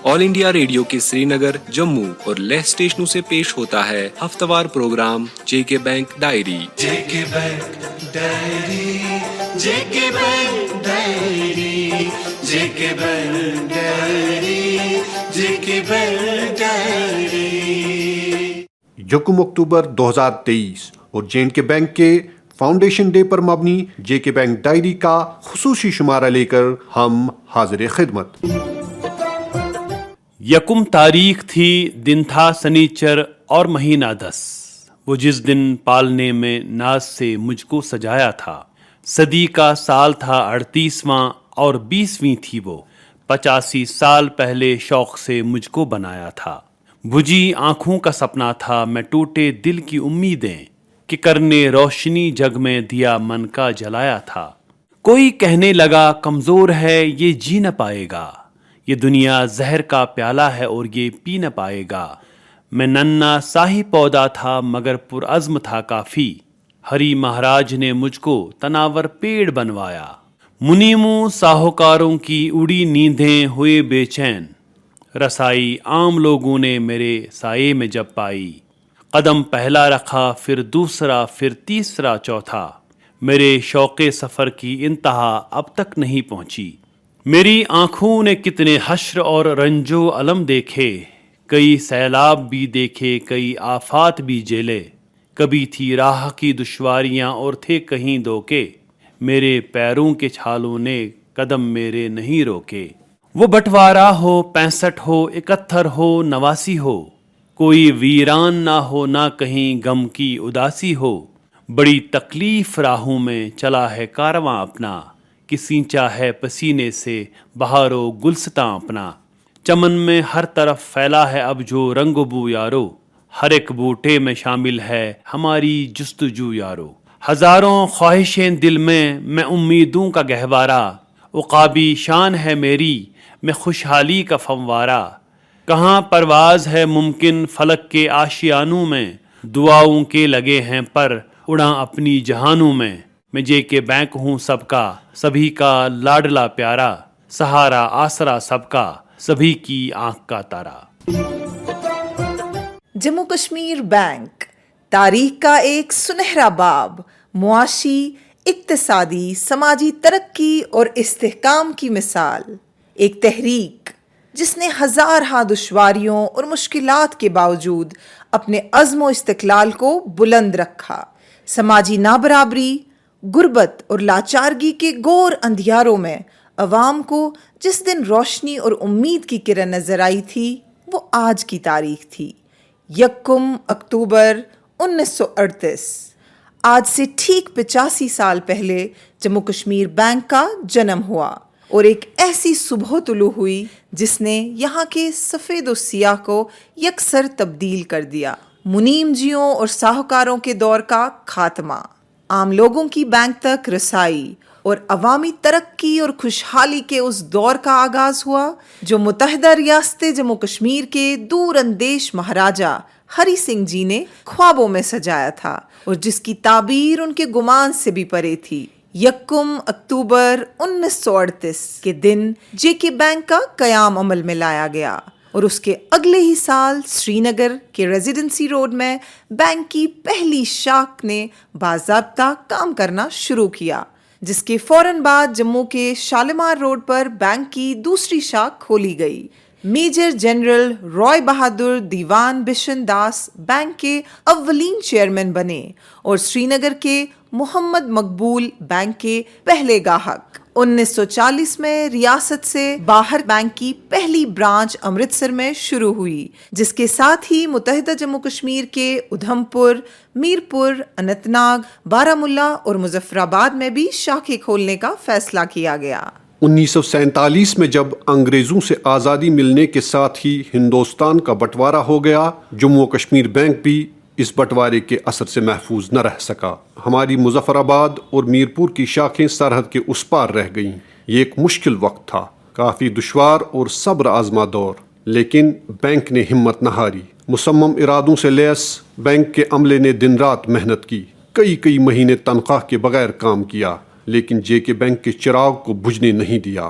آل India radio کے سری نگر، جموں اور لیہ اسٹیشنوں سے پیش ہوتا ہے ہفتہ وار پروگرام جے کے بینک ڈائری۔ جے کے بینک ڈائری، جے کے بینک ڈائری، جے کے بینک ڈائری، جے کے بینک ڈائری۔ یکم اکتوبر 2023 اور جے اینڈ کے بینک کے فاؤنڈیشن ڈے پر مبنی جے کے بینک ڈائری کا خصوصی شمارہ لے کر ہم حاضر خدمت۔ یکم تاریخ تھی، دن تھا سنیچر اور مہینہ 10، وہ جس دن پالنے میں ناز سے مجھ کو سجایا تھا۔ صدی کا سال تھا 38واں اور 20ویں تھی وہ، 85 سال پہلے شوق سے مجھ کو بنایا تھا۔ بجھی آنکھوں کا سپنا تھا میں، ٹوٹے دل کی امیدیں کہ کرنے روشنی جگ میں دیا من کا جلایا تھا۔ کوئی کہنے لگا کمزور ہے یہ جی نہ پائے گا، یہ دنیا زہر کا پیالہ ہے اور یہ پی نہ پائے گا۔ میں ننا سا ہی پودا تھا مگر پرعزم تھا کافی، ہری مہاراج نے مجھ کو تناور پیڑ بنوایا۔ منیموں ساہوکاروں کی اڑی نیندیں ہوئے بے چین، رسائی عام لوگوں نے میرے سائے میں جب پائی۔ قدم پہلا رکھا پھر دوسرا پھر تیسرا چوتھا، میرے شوق سفر کی انتہا اب تک نہیں پہنچی۔ میری آنکھوں نے کتنے حشر اور رنج و الم دیکھے، کئی سیلاب بھی دیکھے، کئی آفات بھی جھیلے۔ کبھی تھی راہ کی دشواریاں اور تھے کہیں دھوکے، میرے پیروں کے چھالوں نے قدم میرے نہیں روکے۔ وہ بٹوارا ہو 65 ہو 71 ہو 89 ہو، کوئی ویران نہ ہو نہ کہیں غم کی اداسی ہو۔ بڑی تکلیف راہوں میں چلا ہے کارواں اپنا، کہ سینچا ہے پسینے سے بہار و گلستاں اپنا۔ چمن میں ہر طرف پھیلا ہے اب جو رنگ و بو یارو، ہر ایک بوٹے میں شامل ہے ہماری جستجو یارو۔ ہزاروں خواہشیں دل میں امیدوں کا گہوارہ، عقابی شان ہے میری میں خوشحالی کا فنوارہ۔ کہاں پرواز ہے ممکن فلک کے آشیانوں میں، دعاؤں کے لگے ہیں پر اڑاں اپنی جہانوں میں۔ میں جے کے بینک ہوں سب کا، سبھی کا لاڈلا پیارا، سہارا آسرا سب کا، سبھی کی آنکھ کا تارا۔ جموں کشمیر بینک تاریخ کا ایک سنہرا باب، معاشی، اقتصادی، سماجی ترقی اور استحکام کی مثال۔ ایک تحریک جس نے ہزارہا دشواریوں اور مشکلات کے باوجود اپنے عزم و استقلال کو بلند رکھا۔ سماجی نابرابری، غربت اور لاچارگی کے گور اندھیاروں میں عوام کو جس دن روشنی اور امید کی کرن نظر آئی تھی، وہ آج کی تاریخ تھی، یکم اکتوبر 1938۔ آج سے ٹھیک 85 سال پہلے جموں کشمیر بینک کا جنم ہوا، اور ایک ایسی صبح طلوع ہوئی جس نے یہاں کے سفید و سیاہ کو یکسر تبدیل کر دیا۔ منیم جیوں اور ساہوکاروں کے دور کا خاتمہ، عام لوگوں کی بینک تک رسائی اور عوامی ترقی اور خوشحالی کے اس دور کا آغاز ہوا جو متحدہ ریاست جموں کشمیر کے دور اندیش مہاراجا ہری سنگھ جی نے خوابوں میں سجایا تھا، اور جس کی تعبیر ان کے گمان سے بھی پرے تھی۔ یکم اکتوبر 1938 کے دن جے کے بینک کا قیام عمل میں لایا گیا، اور اس کے اگلے ہی سال سری نگر کے ریزیڈنسی روڈ میں بینک کی پہلی شاخ نے باضابطہ کام کرنا شروع کیا، جس کے فوراً بعد جموں کے شالیمار روڈ پر بینک کی دوسری شاخ کھولی گئی۔ میجر جنرل رائے بہادر دیوان بشن داس بینک کے اولین چیئرمین بنے، اور سری نگر کے محمد مقبول بینک کے پہلے گاہک۔ 1940 میں ریاست سے باہر بینک کی پہلی برانچ امرتسر میں شروع ہوئی، جس کے ساتھ ہی متحدہ جموں کشمیر کے ادھم پور، میرپور، اننت ناگ، بارہ مولہ اور مظفر آباد میں بھی شاخیں کھولنے کا فیصلہ کیا گیا۔ 1947 میں جب انگریزوں سے آزادی ملنے کے ساتھ ہی ہندوستان کا بٹوارا ہو گیا، جموں و کشمیر بینک بھی اس بٹوارے کے اثر سے محفوظ نہ رہ سکا۔ ہماری مظفر آباد اور میرپور کی شاخیں سرحد کے اس پار رہ گئیں۔ یہ ایک مشکل وقت تھا، کافی دشوار اور صبر آزما دور، لیکن بینک نے ہمت نہ ہاری۔ مصمم ارادوں سے لیس بینک کے عملے نے دن رات محنت کی، کئی مہینے تنخواہ کے بغیر کام کیا، لیکن جے کے بینک کے چراغ کو بجھنے نہیں دیا۔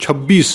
26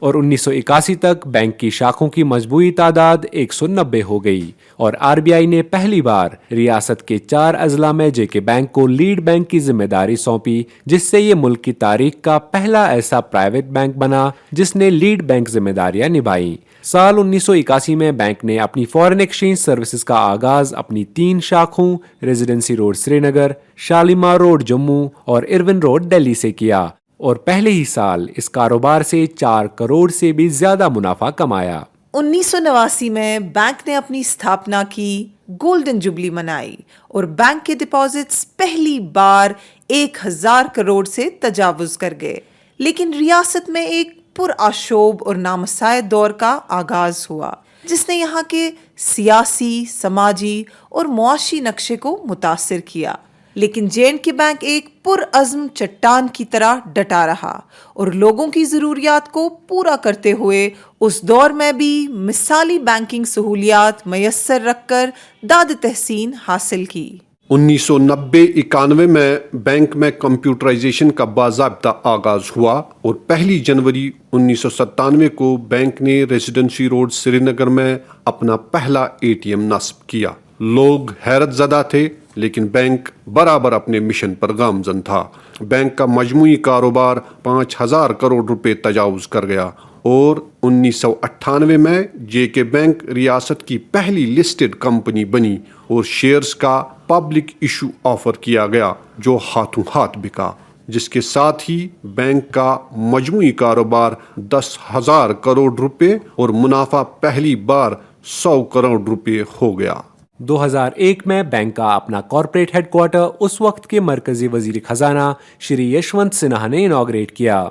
اور 1981 تک بینک کی شاخوں کی مجموعی تعداد 190 ہو گئی اور RBI نے پہلی بار ریاست کے 4 اضلاع میں JK بینک کو لیڈ بینک کی ذمہ داری سونپی، جس سے یہ ملک کی تاریخ کا پہلا ایسا پرائیویٹ بینک بنا جس نے لیڈ بینک ذمہ داریاں نبھائیں۔ سال 1981 میں بینک نے اپنی فارن ایکسچینج سروسز کا آغاز اپنی 3 شاخوں ریزیڈنسی روڈ سری نگر، شالیمار روڈ جموں اور ارون روڈ دہلی سے کیا اور پہلے ہی سال اس کاروبار سے 4 کروڑ سے بھی زیادہ منافع کمایا۔ 1989 میں بینک نے اپنی استھاپنا کی، گولڈن جوبلی منائی اور بینک کے ڈپازٹس پہلی بار 1000 کروڑ سے تجاوز کر گئے، لیکن ریاست میں ایک پرآشوب اور نامساعد دور کا آغاز ہوا جس نے یہاں کے سیاسی، سماجی اور معاشی نقشے کو متاثر کیا، لیکن JK بینک ایک پرعزم چٹان کی طرح ڈٹا رہا اور لوگوں کی ضروریات کو پورا کرتے ہوئے اس دور میں بھی مثالی بینکنگ سہولیات میسر رکھ کر داد تحسین حاصل کی۔ 1990-91 میں بینک میں کمپیوٹرائزیشن کا باضابطہ آغاز ہوا اور 1 جنوری 1997 کو بینک نے ریزیڈنسی روڈ سری نگر میں اپنا پہلا ATM نصب کیا۔ لوگ حیرت زدہ تھے، لیکن بینک برابر اپنے مشن پر گامزن تھا۔ بینک کا مجموعی کاروبار 5000 کروڑ روپے تجاوز کر گیا اور 1998 میں JK بینک ریاست کی پہلی لسٹڈ کمپنی بنی اور شیئرز کا پبلک ایشو آفر کیا گیا جو ہاتھوں ہاتھ بکا، جس کے ساتھ ہی بینک کا مجموعی کاروبار 10,000 کروڑ روپے اور منافع پہلی بار 100 کروڑ روپے ہو گیا۔ 2001 میں بینک کا اپنا کارپوریٹ ہیڈ کوارٹر اس وقت کے مرکزی وزیر خزانہ شری یشونت سنہا نے انوگریٹ کیا۔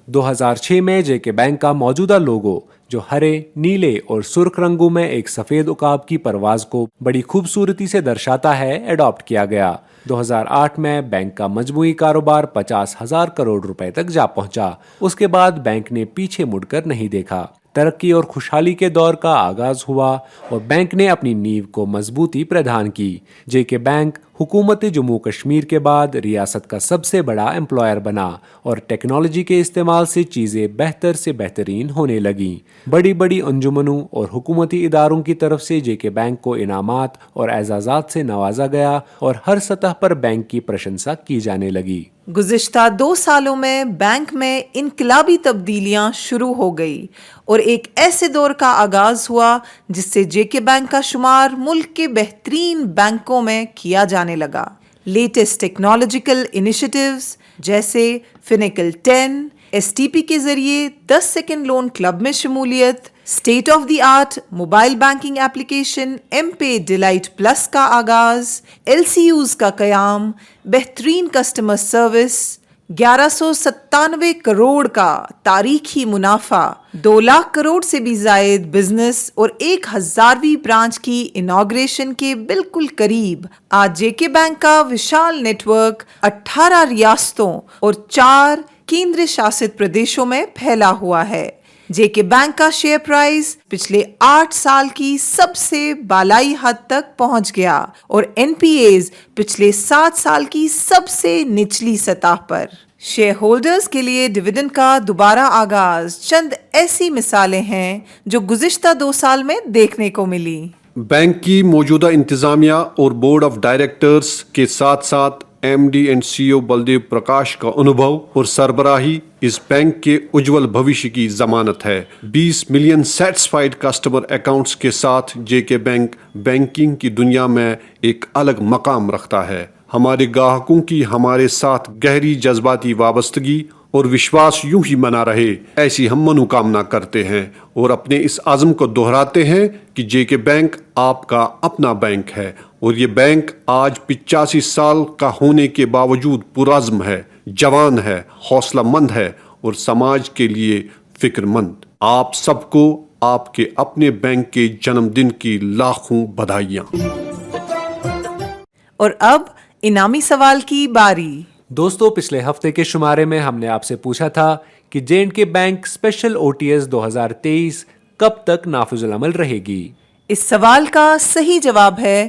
2006 میں JK بینک کا موجودہ لوگو جو ہرے، نیلے اور سرخ رنگوں میں ایک سفید عقاب کی پرواز کو بڑی خوبصورتی سے درشاتا ہے، ایڈاپٹ کیا گیا۔ 2008 میں بینک کا مجموعی کاروبار 50,000 کروڑ روپے تک جا پہنچا۔ اس کے بعد بینک نے پیچھے مڑ کر نہیں دیکھا۔ ترقی اور خوشحالی کے دور کا آغاز ہوا اور بینک نے اپنی نیو کو مضبوطی پردان کی۔ JK بینک حکومت جموں کشمیر کے بعد ریاست کا سب سے بڑا امپلائر بنا اور ٹیکنالوجی کے استعمال سے چیزیں بہتر سے بہترین ہونے لگیں۔ بڑی بڑی انجمنوں اور حکومتی اداروں کی طرف سے JK بینک کو انعامات اور اعزازات سے نوازا گیا اور ہر سطح پر بینک کی پرشنسا کی جانے لگی۔ گزشتہ 2 سالوں میں بینک میں انقلابی تبدیلیاں شروع ہو گئی اور ایک ایسے دور کا آغاز ہوا جس سے JK بینک کا شمار ملک کے بہترین بینکوں میں کیا جانے لگا۔ لیٹسٹ ٹیکنالوجیکل انیشیٹیوز جیسے فنیکل 10، STP کے ذریعے 10 سیکنڈ لون کلب میں شمولیت، state of the art mobile banking application M-Pay delight plus کا آغاز، LCUs کا قیام، بہترین کسٹمر سروس، 1197 کروڑ کا تاریخی منافع، 2 لاکھ کروڑ سے بھی زائد بزنس اور 1000ویں برانچ کی انوگریشن کے بالکل قریب آج JK بینک کا وشال نیٹ ورک 18 ریاستوں اور 4 کیندر شاست پردیشوں میں پھیلا ہوا ہے۔ JK بینک کا شیئر پرائز پچھلے 8 سال کی سب سے بالائی حد تک پہنچ گیا اور NPAs پچھلے 7 سال کی سب سے نچلی سطح پر۔ شیئر ہولڈرز کے لیے ڈویڈنڈ کا دوبارہ آغاز چند ایسی مثالیں ہیں جو گزشتہ 2 سال میں دیکھنے کو ملی۔ بینک کی موجودہ انتظامیہ اور بورڈ آف ڈائریکٹرز کے ساتھ ساتھ MD and CEO Baldev Prakash کا انوبھو اور سربراہی اس بینک کے اجول بھوشیہ کی ضمانت ہے۔ 20 ملین سیٹسفائیڈ کسٹمر اکاؤنٹس کے ساتھ JK بینک بینکنگ کی دنیا میں ایک الگ مقام رکھتا ہے۔ ہمارے گاہکوں کی ہمارے ساتھ گہری جذباتی وابستگی اور وشواس یوں ہی بنا رہے، ایسی ہم منوکامنا کرتے ہیں اور اپنے اس عزم کو دہراتے ہیں کہ JK بینک آپ کا اپنا بینک ہے اور یہ بینک آج 85 سال کا ہونے کے باوجود پرعزم ہے، جوان ہے، حوصلہ مند ہے اور سماج کے لیے فکر مند۔ آپ سب کو آپ کے اپنے بینک کے جنم دن کی لاکھوں بدھائیاں۔ اور اب انعامی سوال کی باری۔ دوستو، پچھلے ہفتے کے شمارے میں ہم نے آپ سے پوچھا تھا کہ JK بینک اسپیشل OTS 2023 کب تک نافذ العمل رہے گی؟ اس سوال کا صحیح جواب ہے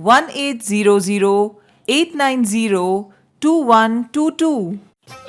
1800-890-2122।